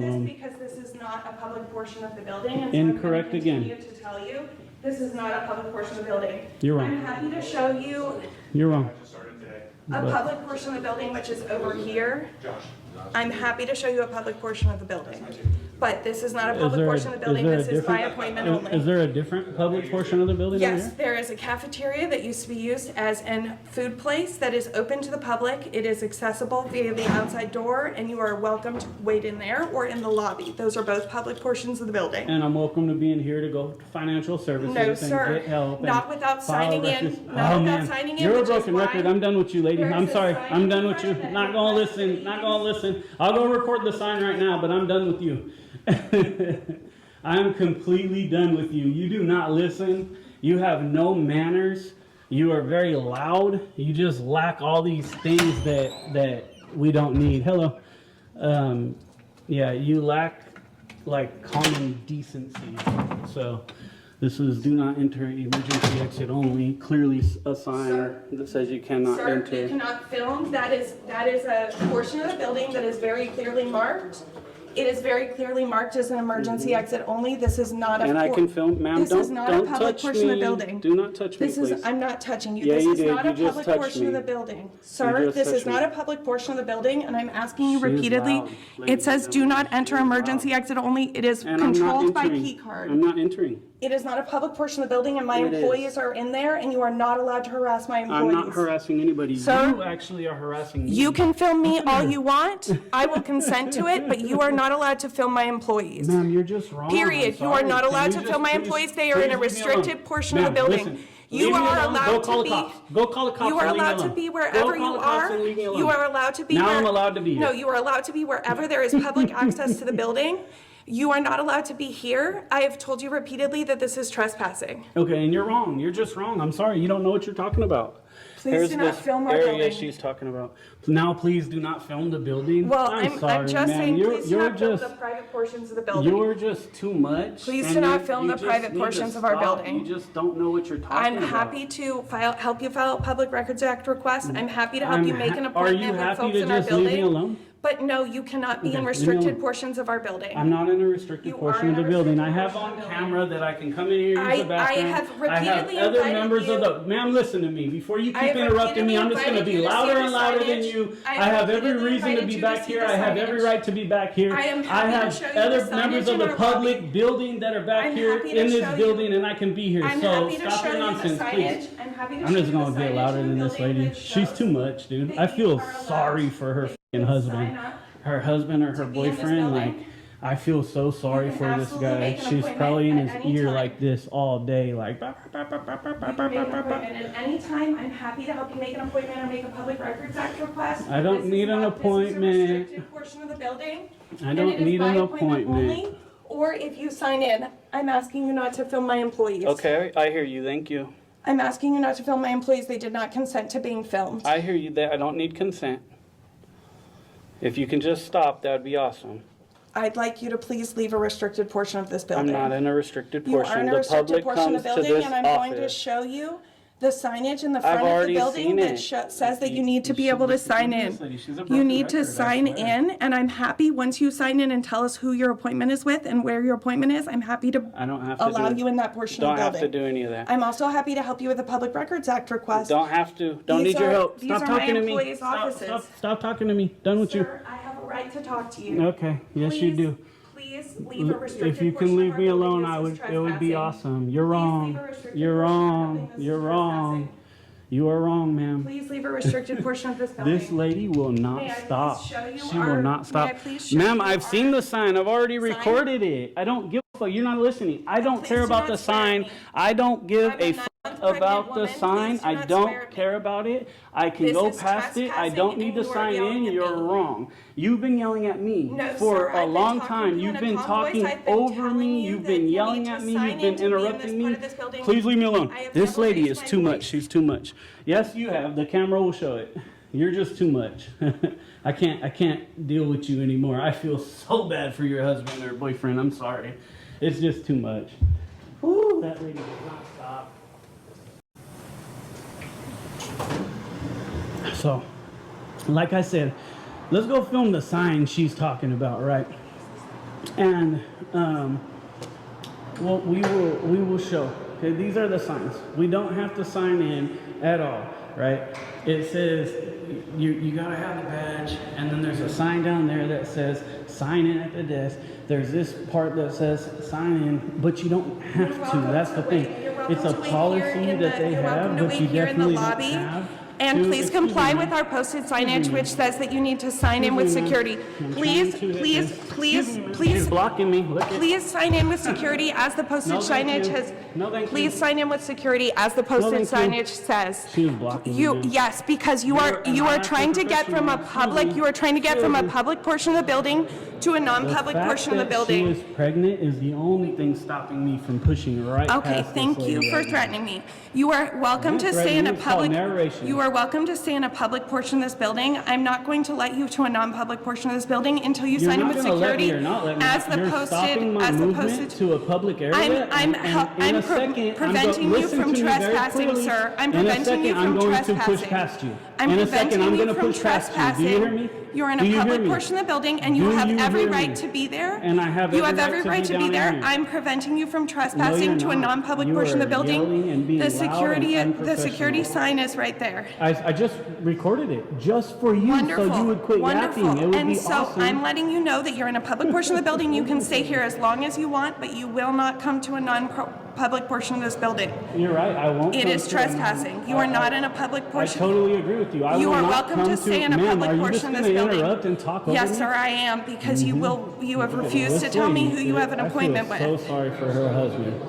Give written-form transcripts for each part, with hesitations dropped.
Because this is not a public portion of the building. And Incorrect again. I'm going to continue to tell you, this is not a public portion of the building. You're wrong. I'm happy to show you You're wrong. a public portion of the building, which is over here. I'm happy to show you a public portion of the building. But this is not a public portion of the building, this is by appointment only. Is there a different public portion of the building over Yes, here? there is a cafeteria that used to be used as a food place that is open to the public. It is accessible via the outside door, and you are welcome to wait in there or in the lobby. Those are both public portions of the building. And I'm welcome to being here to go to financial services No, and sir. get help. Not and without file signing in. records. Not Oh, without man. signing in, You're a which is broken why record. I'm done with you, lady. there I'm is a sorry. sign I'm in done with you. front of Not it. gonna listen. Not gonna listen. I'll go record the sign right now, but I'm done with you. I'm completely done with you. You do not listen. You have no manners. You are very loud. You just lack all these things that we don't need. Hello. Yeah, you lack like common decency. So this is do not enter emergency exit only. Clearly a sign Sir. that says you cannot Sir, enter. you cannot film. That is a portion of the building that is very clearly marked. It is very clearly marked as an emergency exit only. This is not a. And I can film, ma'am. This is not a Don't public touch portion of the me. building. Do not touch me, This please. is, I'm not touching you. Yeah, This you is did. not You a just public touched portion of me. the building. Sir, just this is touched not me. a public portion of the building, and I'm asking you She is repeatedly. loud, ladies It says and do not gentlemen. enter She is emergency loud. exit only. It is And I'm not controlled by entering. key card. I'm not entering. It is not a public portion of the building, and my It is. employees are in there, and you are not allowed to harass my I'm employees. not harassing anybody. Sir, You actually are harassing me. You can film me all you want. I will consent to it, but you are not allowed to film my employees. Ma'am, you're just wrong. Period. I'm You are sorry. not Can allowed you to just film my please- employees. They are in a please leave me restricted alone? portion of the Ma'am, building. listen. You Leave me are alone. allowed Go to call the be. cops. Go call the cops. You are and leave me allowed to alone. be Go wherever call you the cops are. and leave me alone. You are allowed to be. Now where- I'm allowed to be here. No, you are allowed to be wherever there is public access to the building. You are not allowed to be here. I have told you repeatedly that this is trespassing. Okay, and you're wrong. You're just wrong. I'm sorry. You don't know what you're talking about. Please Here's do not this film our area building. she's talking about. Now, please do not film the building. Well, I'm sorry, I'm just man. saying, You're, please do you're not film just the private portions of the building. you're just too much. Please and do not you- film you the just private need to portions of our stop. building. You just don't know what you're talking I'm about. happy to help you file a Public Records Act request. I'm happy to help you make an Are appointment you with happy folks to in our just leave me building. alone? But no, you cannot be Okay, in leave me alone. restricted portions of our building. I'm not in a restricted You are portion in of the a building. I restricted have portion on of the camera that I can come in here, use I the bathroom. have I have repeatedly other invited members you- of the. Ma'am, listen to me. Before you I keep have interrupting me, repeatedly I'm just going to invited be you to see louder the and louder than signage. you. I I have have every repeatedly reason to invited be you to back see here. the I have every signage. right to be back here. I am I happy to have show you the other signage members of in the our public lobby. building that are back I'm here happy to in this show you- building, and I can be here. I'm So happy to stop show your you the nonsense, signage. please. I'm happy to I'm show just you gonna the get signage louder in the than this building lady. that She's shows too much, dude. that I you feel are allowed sorry for her to fucking husband. sign up Her husband or her be in this boyfriend, like, building. I feel so sorry You can for this absolutely guy. make an She's appointment probably in at his any ear time. like this all day, like. You can make an appointment at any time. I'm happy to help you make an appointment or make a Public Records Act request. I don't This is need an not- appointment. This is a restricted portion of the building. I and don't it is need by an appointment appointment. only, or if you sign in, I'm asking you not to film my employees. Okay, I hear you. Thank you. I'm asking you not to film my employees. They did not consent to being filmed. I hear you. That I don't need consent. If you can just stop, that would be awesome. I'd like you to please leave a restricted portion of this I'm building. not in a restricted You portion. are in a The restricted public portion of comes the to building, this and I'm going to office. show you the signage in the I've front of the already building seen that it. says that you need to be able to sign in. You need to sign in, and I'm happy once you sign in and tell us who your appointment is with and where your appointment is. I'm happy to I don't have to allow do, you in that portion Don't of the have building. to do any of that. I'm also happy to help you with a Public Records Act request. Don't have to. Don't These need your are- help. these Stop are my talking to me. employees' Stop, offices. stop talking to me. Done with you. Sir, I have a right to talk to you. Okay. Yes, you Please- do. Please leave a restricted If you portion can of leave our me building. alone, This is it would be trespassing. awesome. You're Please wrong. leave a restricted You're portion of our wrong. building. This is You're wrong. trespassing. You are wrong, ma'am. Please leave a restricted portion of this building. This lady will not May I please stop. show you She our- will not may stop. I please show Ma'am, you I've our seen the sign. I've already sign? recorded it. I don't give a fuck. You're not listening. I don't Please care do about not the swear at sign. me. I don't give I'm a a fuck non-pregnant about the woman. sign. Please do I not don't swear at me. care about it. I can This go is past it. I trespassing don't and need to you are sign yelling in. at You're me. wrong. You've been yelling at me No, for sir, a I've been long talking time. to you You've in been a calm talking voice. I've been over telling me. you You've that been you yelling need at to me. sign You've been in to be in this interrupting part me. of this building. Please leave me alone. I have This never lady raised is my too much. voice. She's too much. Yes, you have. The camera will show it. You're just too much. I can't deal with you anymore. I feel so bad for your husband or boyfriend. I'm sorry. It's just too much. Whew, that lady does not stop. So, like I said, let's go film the sign she's talking about, right? And well, we will show. Okay, these are the signs. We don't have to sign in at all, right? It says you gotta have a badge, and then there's a sign down there that says sign in at the desk. There's this part that says sign in, but you don't have to. That's the thing. It's a policy that they have, but you definitely don't have. And please comply with our posted signage, which says that you need to sign in with security. Please, She's blocking me. Look at please sign in with security as the posted No, thank signage you. has. No, thank you. Please sign in with security as the posted thank you. signage says. She was blocking me, You, dude. yes, because you You're are an trying to get from a professional. public, you are trying to get from a public portion of the building to a The non-public fact portion of the that building. she is pregnant is the only thing stopping me from pushing right Okay, past this thank you lady for right now. threatening me. You are welcome to Yeah, stay in a threatening is called public, narration. you are welcome to stay in a public portion of this building. I'm not going to let you to a non-public portion of this building until you You're sign in not with gonna let me security or not let me. as the You're stopping my movement posted. to a public area. I'm in a second, preventing you from trespassing, sir. I'm preventing you from I'm going to push trespassing. past you. I'm In a second, preventing I'm you going to from push past you. Do you hear me? You're in Do a you hear public me? portion of the building, and you Do have you every hear right me? to be there. And I have You every have right every to right be to be down there. here. I'm preventing you from No, trespassing you're to a not. non-public You portion of the are yelling building. and being The loud and security unprofessional. sign is right there. I just recorded it just for you, Wonderful. so you would quit Wonderful. yapping. It would And be so awesome. I'm letting you know that you're in a public portion of the building. You can stay here as long as you want, but you will not come to a non-public portion of this building. You're right. I won't. It come is to trespassing. You are not in a public I portion. totally agree with you. I You will are not welcome come to stay in a Ma'am, public are you portion of just this gonna building. interrupt and talk over Yes, me? sir, I am, because you have refused to This tell me lady, who you have an appointment I feel with. so sorry for her husband.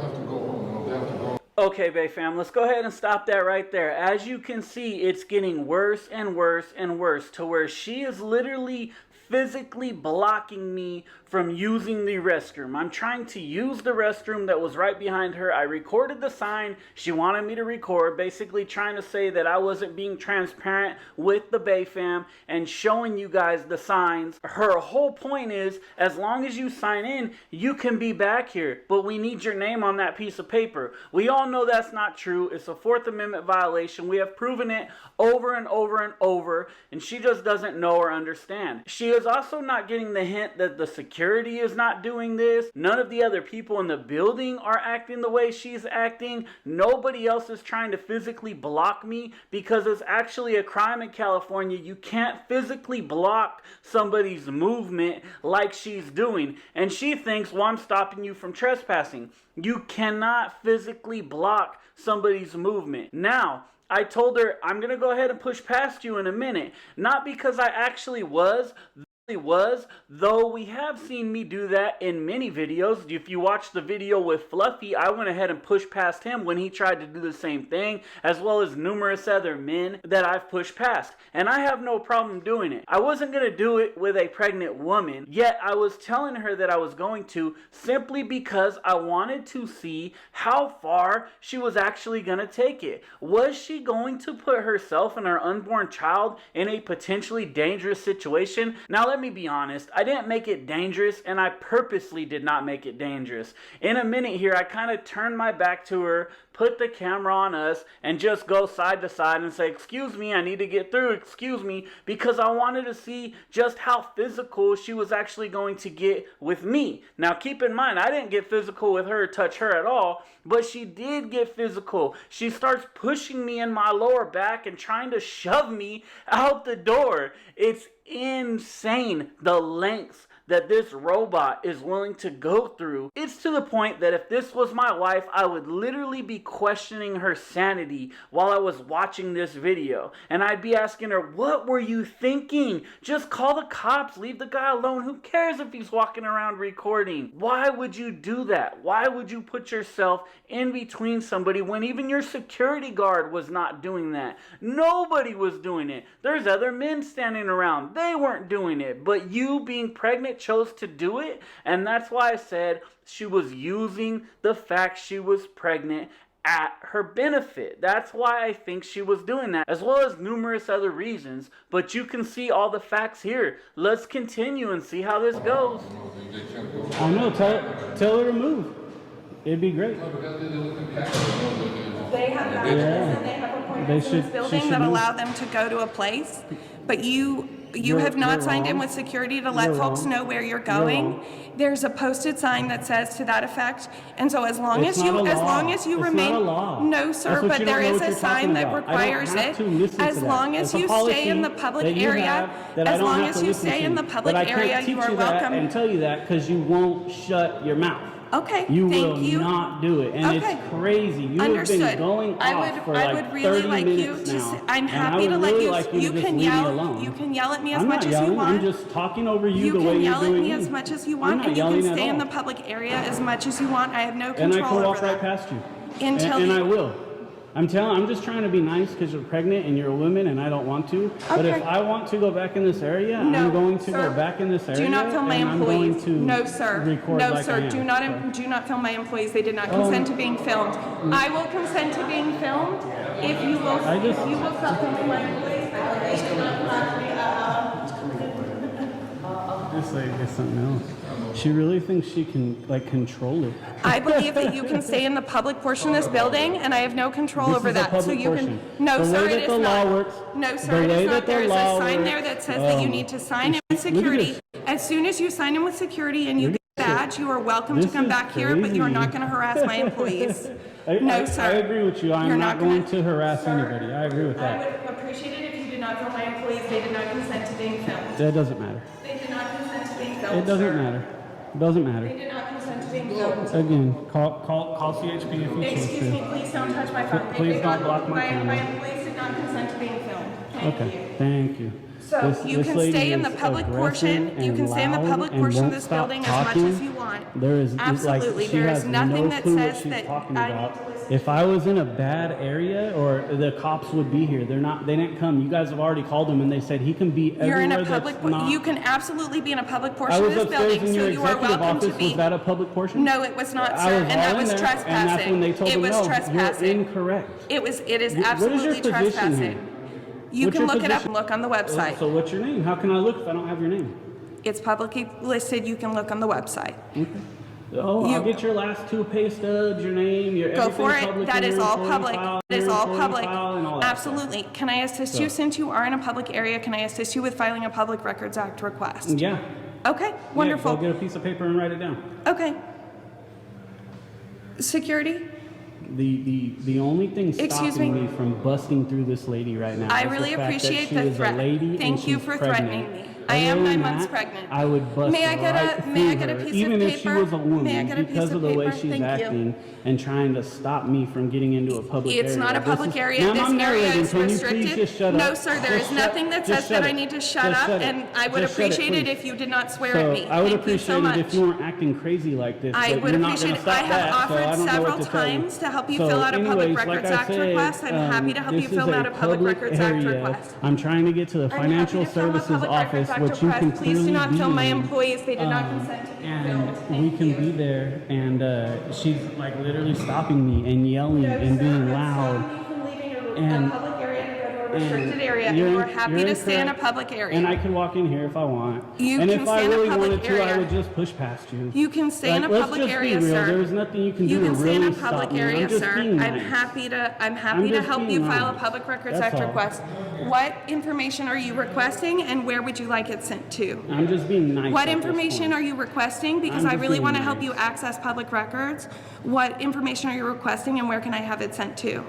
Okay, Bay fam, let's go ahead and stop that right there. As you can see, it's getting worse and worse and worse to where she is literally physically blocking me from using the restroom. I'm trying to use the restroom that was right behind her. I recorded the sign she wanted me to record, basically trying to say that I wasn't being transparent with the Bay fam and showing you guys the signs. Her whole point is, as long as you sign in, you can be back here, but we need your name on that piece of paper. We all know that's not true. It's a Fourth Amendment violation. We have proven it over and over and over, and she just doesn't know or understand. She is also not getting the hint that the security is not doing this. None of the other people in the building are acting the way she's acting. Nobody else is trying to physically block me, because it's actually a crime in California. You can't physically block somebody's movement like she's doing. And she thinks, well, I'm stopping you from trespassing. You cannot physically block somebody's movement. Now, I told her, I'm going to go ahead and push past you in a minute. Not because I actually was, though we have seen me do that in many videos. If you watch the video with Fluffy, I went ahead and pushed past him when he tried to do the same thing, as well as numerous other men that I've pushed past. And I have no problem doing it. I wasn't going to do it with a pregnant woman, yet I was telling her that I was going to, simply because I wanted to see how far she was actually going to take it. Was she going to put herself and her unborn child in a potentially dangerous situation? Now, let me be honest, I didn't make it dangerous, and I purposely did not make it dangerous. In a minute here, I kind of turned my back to her, put the camera on us, and just go side to side and say, excuse me, I need to get through, excuse me, because I wanted to see just how physical she was actually going to get with me. Now, keep in mind, I didn't get physical with her, touch her at all, but she did get physical. She starts pushing me in my lower back and trying to shove me out the door. It's insane the lengths that this robot is willing to go through. It's to the point that if this was my wife, I would literally be questioning her sanity while I was watching this video. And I'd be asking her, what were you thinking? Just call the cops, leave the guy alone. Who cares if he's walking around recording? Why would you do that? Why would you put yourself in between somebody when even your security guard was not doing that? Nobody was doing it. There's other men standing around. They weren't doing it. But you, being pregnant, chose to do it. And that's why I said she was using the fact she was pregnant at her benefit. That's why I think she was doing that, as well as numerous other reasons. But you can see all the facts here. Let's continue and see how this goes. I know. Tell her to move. It'd be great. They have badges and they have appointments in this building that allow them to go to a place, but you You have not You're signed in wrong. with security to let You're folks wrong. know where you're You're going. wrong. There's a posted sign that says to that effect, and so as long It's as you, not a as law. long as you It's remain. not a law. No, That's sir, what but you there don't know is what a you're sign talking that about. requires I don't have it. to listen As to that. long as It's a you policy stay in the that public you area, have that I as don't long have as to you listen stay to. in the But public I can't area, teach you are you that welcome. and tell you that because you won't shut your mouth. Okay, You thank will you. not do it, and Okay. it's crazy. You Understood. have been going I off would, for I like would really 30 like you minutes to. now, I'm and I happy would to let really you. like you You to just can leave me yell. alone. You can yell at me as I'm much not as yelling. you want. I'm just talking over you, You the way can you're yell at doing me me. as much as you I'm want, not and you can yelling at stay in all. the public area as much as you want. I have no And I control can over walk right that. past you. Until and the- I will. I'm just trying to be nice because you're pregnant and you're a woman and I don't want to. But if Okay. I want to go back in this area, No, I'm going to sir. go back in this area. Do not film my and employees. I'm going to No, sir. record No, like I sir. am. Do not film my employees. They did not consent to being filmed. I will consent to being filmed if you will. If you will stop filming my employees. They did not This lady is something else. She really thinks she can like control it. I believe that you can stay in the public portion of this building, and I have no control This over is a that. So public you portion. can. No, The sir, way it that is the not. law works- No, the sir, it way is that not. the There is a law sign there works- that says that you need to sign in with Look at security. this. As soon as you sign in with security and you get a badge, you are welcome to This come is back here, but you are not crazy. going to harass my employees. I No, sir. I agree with you. I'm You're not not going gonna- to harass Sir, anybody. I agree with I that. would appreciate it if you did not film my employees. They did not consent to being filmed. That doesn't matter. They did not consent to being filmed. It doesn't sir. matter. It doesn't They matter. did not consent to being filmed. Again, call CHP if you choose Excuse me, to. please don't touch my phone. They Please did don't not- block my camera. My employees did not consent to being filmed. Thank you. Okay, thank you. So This- you this can lady stay in the is public aggressive portion, you and can stay in the loud public and portion of won't this stop building as much talking. as you want. There is Absolutely, like she there is has nothing no that clue what says she's that talking I about. need to listen. If I was in a bad area, or the cops would be here. They're not. They didn't come. You guys have already called them, and they said he can be You're in everywhere a public, that's not. you can absolutely be in a public I portion of was this upstairs building, in so your you are executive welcome to office. be. Was that a public portion? No, it was not, I sir, was and all that in was there, trespassing. and that's when they told It them, was no, trespassing. You're incorrect. It is What is your absolutely position trespassing. here? You What's can your look it up position? and look on the website. So what's your name? How can I look if I don't have your name? It's publicly listed, you can look on the website. Oh, You- I'll get your last two pay stubs, your name, your Go for everything's it, public that in is your all employee public, file, that is your all employee public. file, and all that stuff. Absolutely. Can I assist So- you, since you are in a public area, can I assist you with filing a Public Records Act request? Yeah. Okay, Yeah, wonderful. go get a piece of paper and write it down. Okay. Security? The only thing Excuse stopping me? me from busting through this lady right now I is really the fact that appreciate she the is a threat. lady and Thank you she's for pregnant. threatening me. I am Other 9 than months that, pregnant. I would bust May I get a- right may I through get a her, piece of even if she paper? was a woman, May I get a piece because of of the way paper? she's Thank you. acting and trying to stop me from getting into a public area. It's not a This public is- area. Ma'am, This I'm area narrating. is Can you please restricted. just shut No, up? sir, there Just is nothing that just says that I it. need to shut Just up, shut it. and I would Just shut it, appreciate it please. if you did not swear So at me. I would Thank you appreciate so much. it if you weren't acting crazy like this. I but would you're not appreciate gonna it. stop I have that, so I offered don't know several what to tell you. times to help you So fill out a Public anyways, Records like I Act said, request. I'm happy to help you this is fill out a Public Records Act area. request. I'm trying to get to the I'm happy Financial to film a Services Public Records Office, Act which you can request. Please do clearly not be film my in. employees. They did not consent to be filmed. And we Thank can you. be there, and she's like literally stopping me and yelling and being loud. Stopping you from leaving a And- public area to go to a And restricted area, and you are happy you're to stay in a incorrect. public area. And I can walk in here if I want. You and can if I stay in a really public wanted to, I area. would just push past you. You can stay in a Like, public let's just area, be real. sir. There's nothing you can do You to can stay really in a stop public me. area, I'm just sir. being I'm nice. happy to just help being you file a nice. Public Records That's Act all. request. What information are you requesting, and where would you like it sent to? I'm just being nice. What at this information point. are you requesting? Because I'm I just really being want to help nice. you access public records. What information are you requesting, and where can I have it sent to?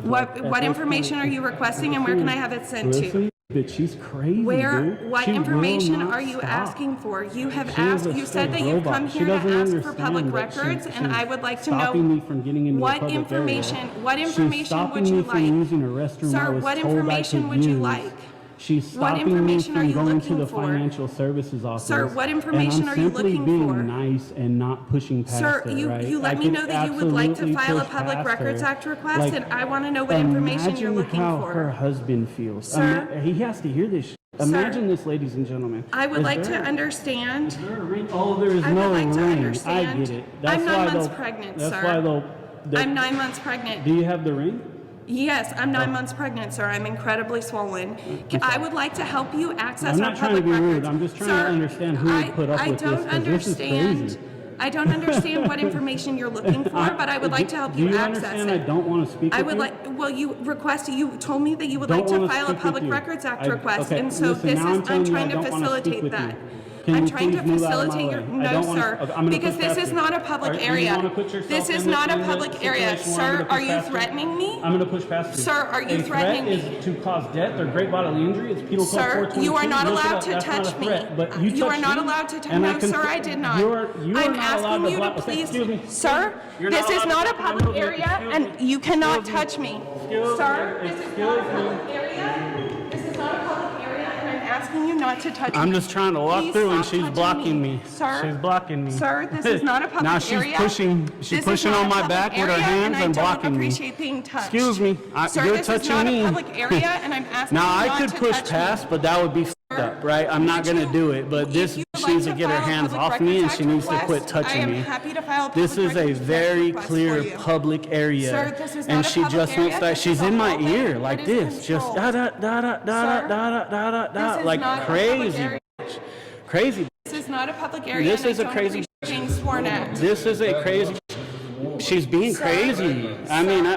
What At this information point- are you requesting, and where can I have it sent to? Listen, but she's crazy, Where, dude. what She will information not are you stop. asking for? You have She is asked, a you said that straight you've robot. come She here to doesn't ask for understand public that she- records, and she's I would like to stopping know me from getting into a what public information, area. what She's information stopping would you me from like? using a restroom Sir, I was what told I information could would you use. like? She's What stopping me information are from you going to looking the for? financial services office. Sir, what information and are you looking I'm simply being for? nice and not pushing past Sir, it, you, right? you let I me could know that you would like to absolutely file a push Public past Records her. Act request, Like, and I want to know what information you're imagine looking how for. her husband feels. Sir? He has to hear this. Imagine this, ladies and gentlemen. I would Is like to there- understand. Is there a ring? Oh, there is I would no like to ring. I understand. get it. That's I'm why 9 months they'll- pregnant, that's sir. why they'll. I'm 9 months pregnant. Do you have the ring? Yes, I'm 9 months pregnant, sir. I'm incredibly swollen. I would like to help you access I'm our not trying to public be records. rude. I'm just trying Sir, to understand who would put up with this, I don't 'cause this is understand. crazy. I don't understand what information you're looking for, but I would like to help Do you you access understand I it. don't want to speak I with would you? like, well, you told me that you would Don't like to wanna file a speak with Public you. Records Act I- request, okay, and so listen, this now I'm is, telling I'm you I trying to don't wanna speak facilitate with you. that. Can I'm you trying to please move out of my facilitate your, way? I no, don't wanna- sir, okay, I'm gonna because push this past is you. not a public Do you area. wanna put yourself This is in not a the public area. situation where I'm Sir, gonna push are you past threatening me? I'm going to push past you. Sir, are you A threatening threat me? is to cause death or great bodily injury. It's penal code Sir, 422. you are not Look it allowed up. to That's not a touch me. threat, but you You are touched not me, allowed to touch. and No, can- sir, I did not. You are I'm not allowed asking to you to block. Okay, please, excuse me. sir. You're This is allowed not to a block my public movement. area, Excuse and me. you cannot Excuse me. touch me. Excuse Sir, me. this is not a Excuse me. public area. This is not a public area, and I'm asking you not to touch me. I'm just trying to walk Please through, and stop she's touching blocking me. Sir, She's blocking me. Sir, this is not a public now area. she's pushing. This She's is pushing not on a my public back with her area, hands and I blocking don't me. appreciate being touched. Excuse me. Sir, You're this touching is not me. a public area, and I'm asking Now you I not could to push touch past, me. but that would be f***ed up, right? I'm not Would gonna you- do it. But this, if you would she like needs to get her file a hands Public off me, and Records she Act needs to request, quit touching I am me. happy to file a This Public is a Records Act very request clear for you. public area, Sir, this is and not a she public just area. wants that. This She's is a in my hallway. ear It like is this, just controlled. da da da da da Sir, da da da da, this is like not a public crazy, area. bitch. Crazy. This is not a public area, This and is I a don't crazy- appreciate being sworn at. This is a crazy. She's being Sir. crazy. I mean,